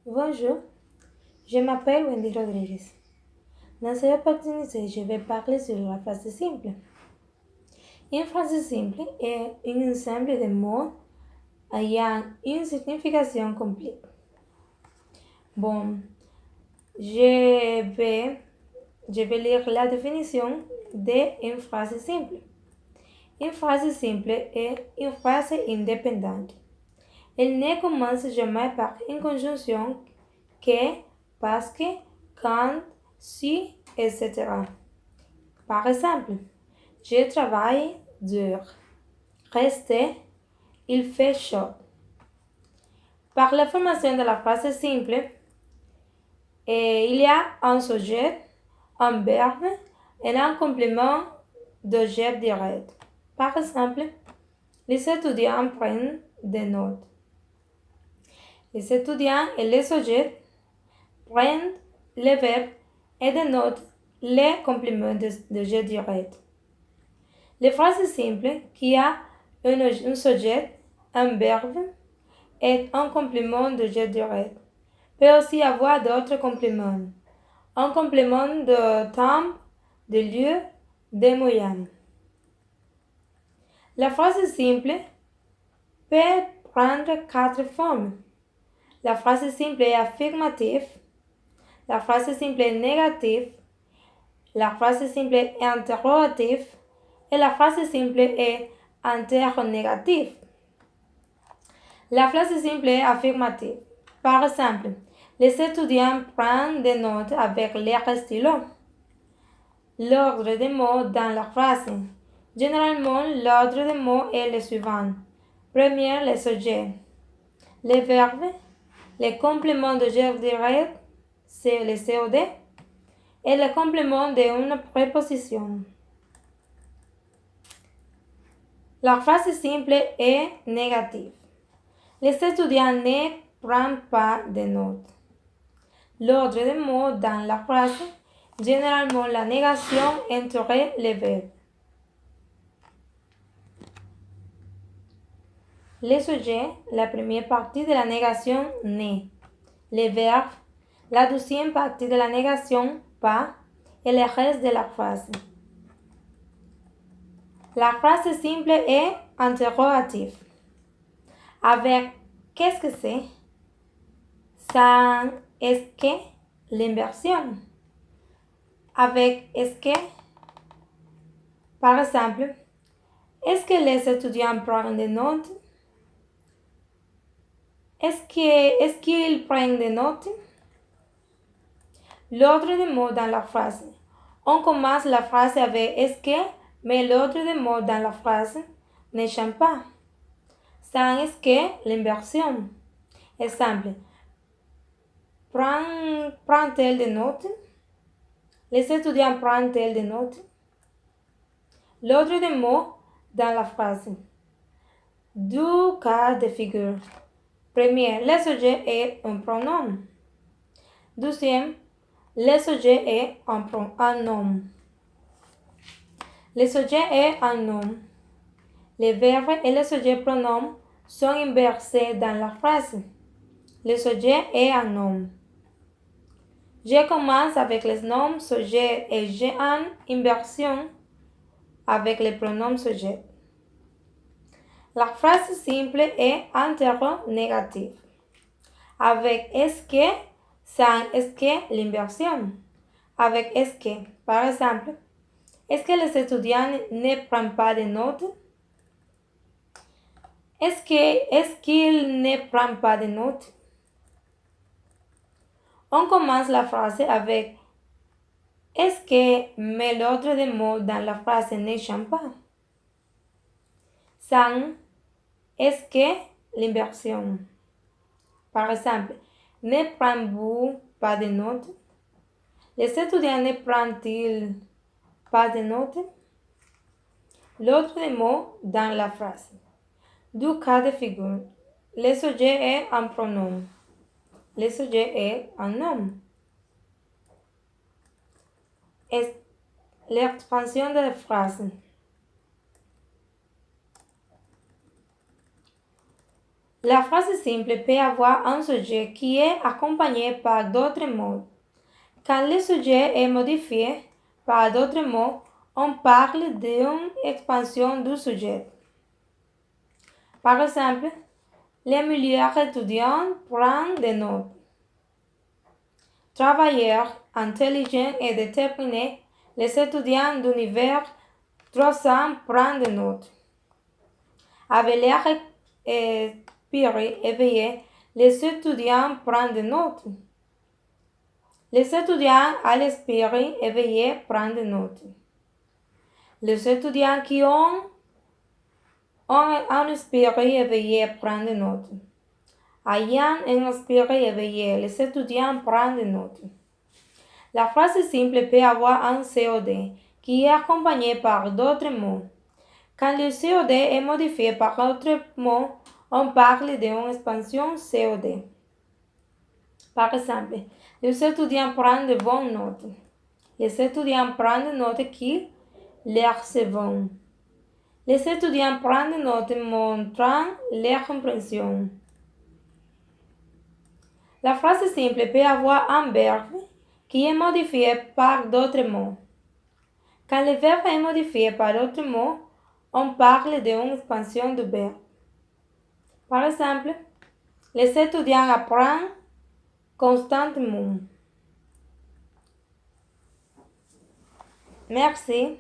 Bonjour, je m'appelle Wendy Rodriguez. Dans cette opportunité, je vais parler sur la phrase simple. Une phrase simple est un ensemble de mots ayant une signification complète. Bon, je vais, je vais lire la définition d'une phrase simple. Une phrase simple est une phrase indépendante. Elle ne commence jamais par une conjonction que, parce que, quand, si, etc. Par exemple, je travaille dur. Restez, il fait chaud. Par la formation de la phrase simple, il y a un sujet, un verbe et un complément d'objet direct. Par exemple, les étudiants prennent des notes. Les étudiants et les sujets prennent les verbes et dénotent les compléments d'objet direct. Les phrases simples qui a un sujet, un verbe et un complément d'objet direct peut aussi avoir d'autres compléments. Un complément de temps, de lieu, de moyens. La phrase simple peut prendre 4 formes. La phrase simple est affirmative. La phrase simple est négative. La phrase simple est interrogative. Et la phrase simple est interrogative. La phrase simple est affirmative. Par exemple, les étudiants prennent des notes avec leur stylo. L'ordre des mots dans la phrase. Généralement, l'ordre des mots est le suivant. Premier, le sujet. Les verbes. Les compléments de verbe direct, c'est le COD. Et le complément d'une préposition. La phrase simple est négative. Les étudiants ne prennent pas de notes. L'ordre des mots dans la phrase, généralement la négation entre les verbes. Le sujet, la première partie de la négation ne. Les verbes, la deuxième partie de la négation pas et le reste de la phrase. La phrase simple est interrogative. Avec qu'est-ce que c'est? Sans est-ce que l'inversion. Avec est-ce que, par exemple, est-ce que les étudiants prennent des notes? Est-ce qu'ils prennent des notes? L'ordre des mots dans la phrase. On commence la phrase avec est-ce que, mais l'ordre des mots dans la phrase ne change pas. Sans est-ce que l'inversion. Exemple. Prend-elle des notes? Les étudiants prennent-elles des notes? L'ordre des mots dans la phrase. Deux cas de figure. Premier, le sujet est un pronom. Deuxième, le sujet est un nom. Le sujet est un nom. Les verbes et le sujet pronom sont inversés dans la phrase. Le sujet est un nom. Je commence avec les noms sujet et j'ai une inversion avec les pronoms sujet. La phrase simple est interrogative. Avec est-ce que, sans est-ce que l'inversion. Avec est-ce que, par exemple, est-ce que les étudiants ne prennent pas de notes? Est-ce qu'ils ne prennent pas de notes? On commence la phrase avec est-ce que, mais l'ordre des mots dans la phrase ne change pas. Sans est-ce que l'inversion. Par exemple, ne prennent-vous pas de notes? Les étudiants ne prennent-ils pas de notes? L'ordre des mots dans la phrase. Deux cas de figure. Le sujet est un pronom. Le sujet est un nom. L'expansion de la phrase. La phrase simple peut avoir un sujet qui est accompagné par d'autres mots. Quand le sujet est modifié par d'autres mots, on parle d'une expansion du sujet. Par exemple, les meilleurs étudiants prennent des notes. Travailleurs intelligents et déterminés, les étudiants d'univers 300 prennent des notes. Avec l'air esprit éveillé, les étudiants prennent des notes. Les étudiants à l'esprit éveillé prennent des notes. Les étudiants qui ont un esprit éveillé prennent des notes. Ayant un esprit éveillé, les étudiants prennent des notes. La phrase simple peut avoir un COD qui est accompagné par d'autres mots. Quand le COD est modifié par d'autres mots, on parle d'une expansion COD. Par exemple, les étudiants prennent de bonnes notes. Les étudiants prennent des notes qui leur servent. Les étudiants prennent des notes montrant leur compréhension. La phrase simple peut avoir un verbe qui est modifié par d'autres mots. Quand le verbe est modifié par d'autres mots, on parle d'une expansion du verbe. Par exemple, les étudiants apprennent constamment. Merci.